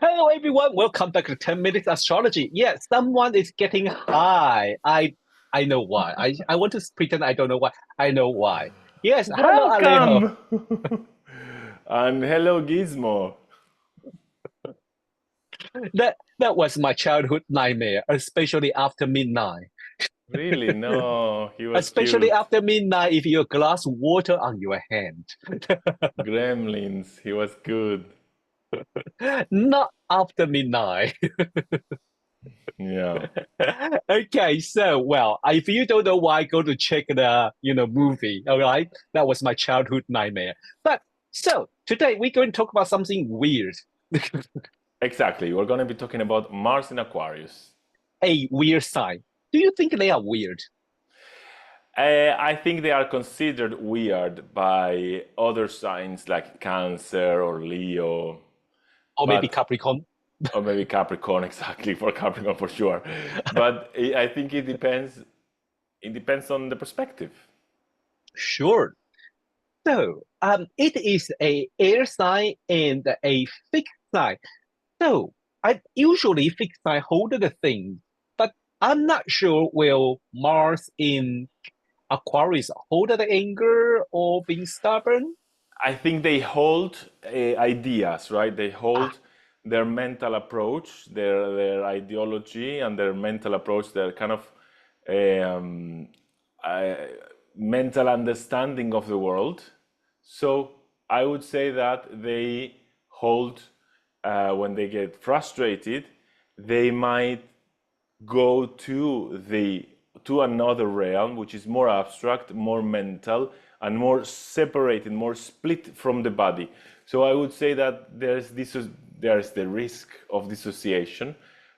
Hello, everyone. Welcome back to 10 Minutes Astrology. Yeah, someone is getting high. I know why. I want to pretend I don't know why. I know why. Yes, hello, Alejo. Welcome! And hello, Gizmo. That was my childhood nightmare, especially after midnight. Really? No, he was Especially cute. after midnight, if you have a glass of water on your hand. Gremlins, he was good. Not after midnight. Yeah. Okay, so well, if you don't know why, go to check the movie. All right, that was my childhood nightmare. But so today we're going to talk about something weird, Exactly. We're going to be talking about Mars in Aquarius. a weird sign. Do you think they are weird, I think they are considered weird by other signs like Cancer or Leo, or maybe but Capricorn? or maybe Capricorn, exactly, for Capricorn for sure. But I think it depends on the perspective. Sure. So, it is a air sign and a fixed sign. So, I usually fixed sign hold the thing, but I'm not sure will Mars in Aquarius hold the anger or being stubborn? I think they hold ideas, right? They Ah, hold their mental approach, their ideology, and their mental approach, their kind of um, uh, mental understanding of the world. So I would say that they hold when they get frustrated, they might go to another realm which is more abstract, more mental, and more separated, more split from the body. So I would say that there's the risk of dissociation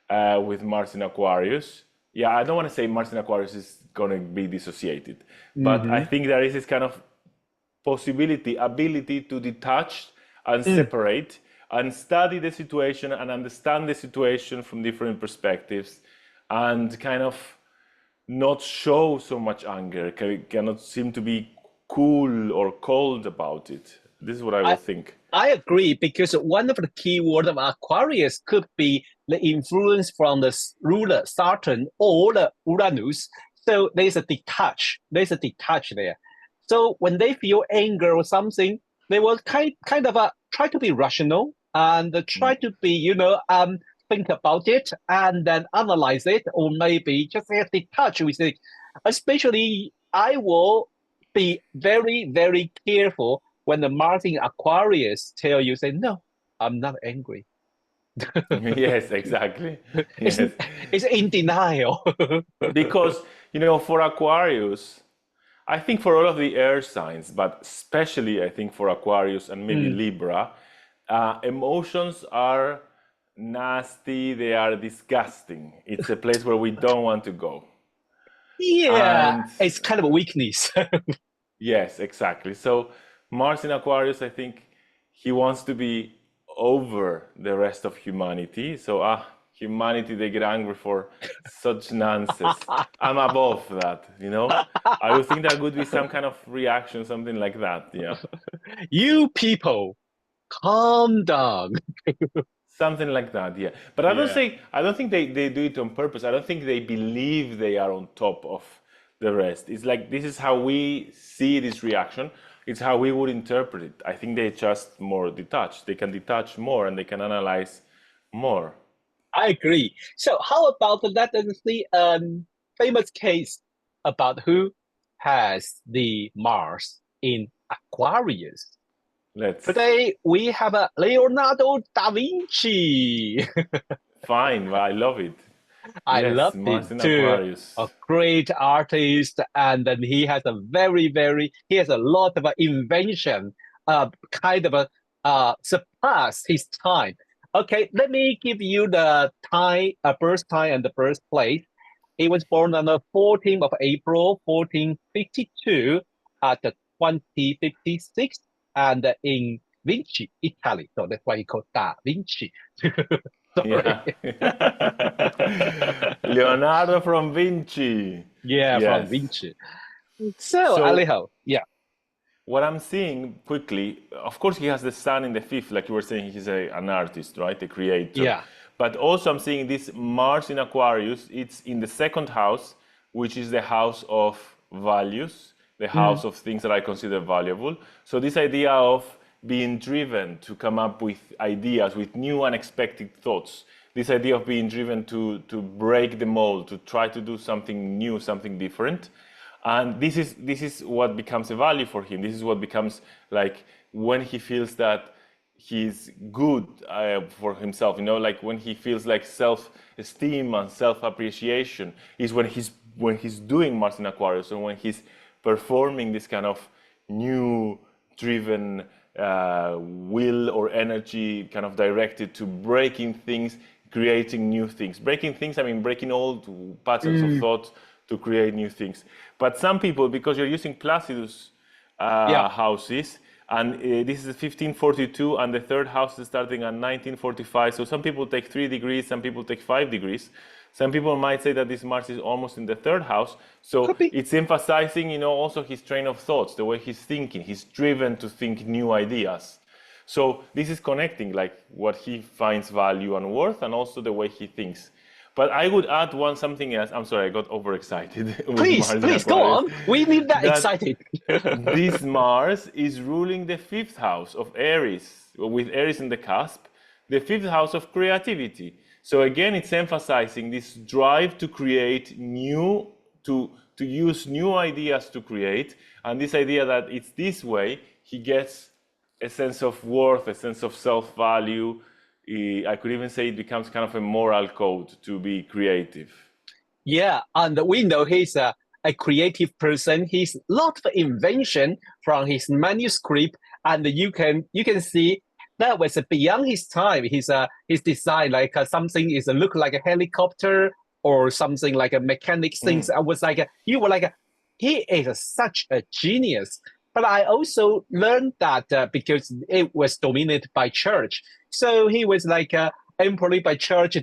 with Mars in Aquarius. Yeah, I don't want to say Mars in Aquarius is going to be dissociated, but I mm-hmm. think there is this kind of ability to detach and Mm. separate and study the situation and understand the situation from different perspectives and kind of not show so much anger, cannot seem to be cool or cold about it. This is what I I would think. I agree because one of the key words of Aquarius could be the influence from the ruler Saturn or the Uranus. So there's a detach there. So when they feel anger or something, they will kind of try to be rational and try to be think about it and then analyze it or maybe just get detached with it. Especially, I will be very very careful when the Martin Aquarius tell you, say, no, I'm not angry. Yes, exactly. it's, Yes. it's in denial. Because, for Aquarius, I think for all of the air signs, but especially I think for Aquarius and maybe Mm. Libra, emotions are nasty, they are disgusting. It's a place where we don't want to go. Yeah, And it's kind of a weakness. yes, exactly. So Mars in Aquarius, I think he wants to be over the rest of humanity. So humanity, they get angry for such nonsense. I'm above that. I would think there would be some kind of reaction, something like that. Yeah. You people, calm down. Something like that, yeah. But Yeah. I don't think they do it on purpose. I don't think they believe they are on top of the rest. It's like this is how we see this reaction. It's how we would interpret it. I think they just more detached. They can detach more and they can analyze more. I agree. So how about that? Let's see, famous case about who has the Mars in Aquarius. Let's Today we have a Leonardo da Vinci. fine. Well, I love it. I Yes, love Mars him in too. A Aquarius. great artist, and then he has a lot of invention, kind of surpass his time. Okay, let me give you the time, birth time and the birthplace. He was born on the 14th of April, 1452, at the 2056, and in Vinci, Italy. So that's why he called Da Vinci. Sorry. Yeah. Leonardo from Vinci. Yeah, from Yes. Vinci. So, So Alejo, yeah. what I'm seeing quickly, of course, he has the sun in the fifth, like you were saying, he's an artist, right? A creator. Yeah. But also, I'm seeing this Mars in Aquarius, it's in the second house, which is the house of values, the Mm. house of things that I consider valuable. So, this idea of being driven to come up with ideas, with new unexpected thoughts, this idea of being driven to break the mold, to try to do something new, something different. And this is what becomes a value for him. This is what becomes like when he feels that he's good for himself. Like when he feels like self-esteem and self-appreciation is when he's doing Mars in Aquarius, or when he's performing this kind of new driven will or energy, kind of directed to breaking things, creating new things. Breaking things, I mean breaking old patterns of Mm. thought to create new things. But some people, because you're using Placidus Yeah. houses, and this is 1542, and the third house is starting at 1945. So some people take 3 degrees, some people take 5 degrees. Some people might say that this Mars is almost in the third house. So Could be. it's emphasizing, also his train of thoughts, the way he's thinking. He's driven to think new ideas. So this is connecting like what he finds value and worth, and also the way he thinks. But I would add something else. I'm sorry, I got overexcited with Please, Mars in please go Aquarius. on. We need that That excited. this Mars is ruling the fifth house of Aries, with Aries in the cusp, the fifth house of creativity. So again, it's emphasizing this drive to create new, to use new ideas to create, and this idea that it's this way he gets a sense of worth, a sense of self-value. I could even say it becomes kind of a moral code to be creative. Yeah, and we know he's a creative person. He's a lot of invention from his manuscript, and you can see that was beyond his time. His design like something is look like a helicopter or something like a mechanic things. Mm. I was like you were like he is such a genius. But I also learned that because it was dominated by church, so he was like employed by church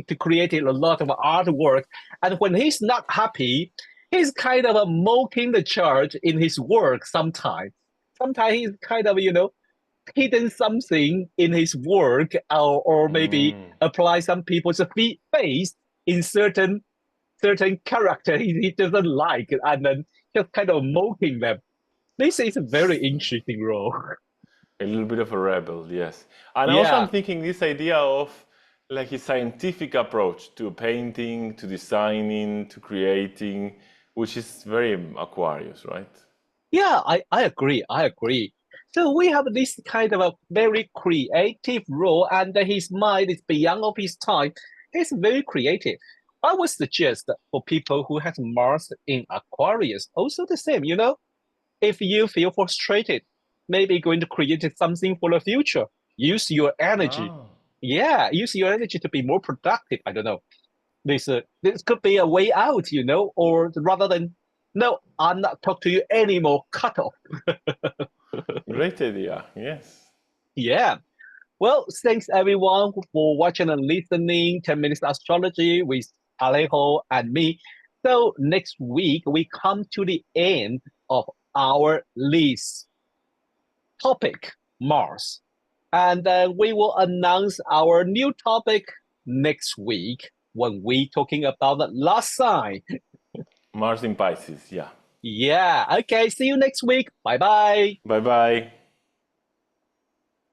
to create a lot of artwork. And when he's not happy, he's kind of mocking the church in his work sometimes. Sometimes he's kind of, hidden something in his work, or maybe Mm. apply some people's face in certain character he doesn't like, and then just kind of mocking them. This is a very interesting role. A little bit of a rebel, yes. And also, I'm Yeah, thinking this idea of like his scientific approach to painting, to designing, to creating, which is very Aquarius, right? yeah, I agree. I agree. So we have this kind of a very creative role, and his mind is beyond of his time. He's very creative. I would suggest that for people who have Mars in Aquarius, also the same, if you feel frustrated, maybe going to create something for the future, use your energy. Ah. Yeah, use your energy to be more productive. I don't know. This could be a way out, or rather than no, I'm not talk to you anymore. Cut off. Great idea, yes. Yeah. Well, thanks everyone for watching and listening. 10 minutes astrology with Alejo and me. So next week we come to the end of our list topic, Mars. And then we will announce our new topic next week when we talking about the last sign. Mars in Pisces, yeah. Yeah. Okay. See you next week. Bye bye. Bye bye.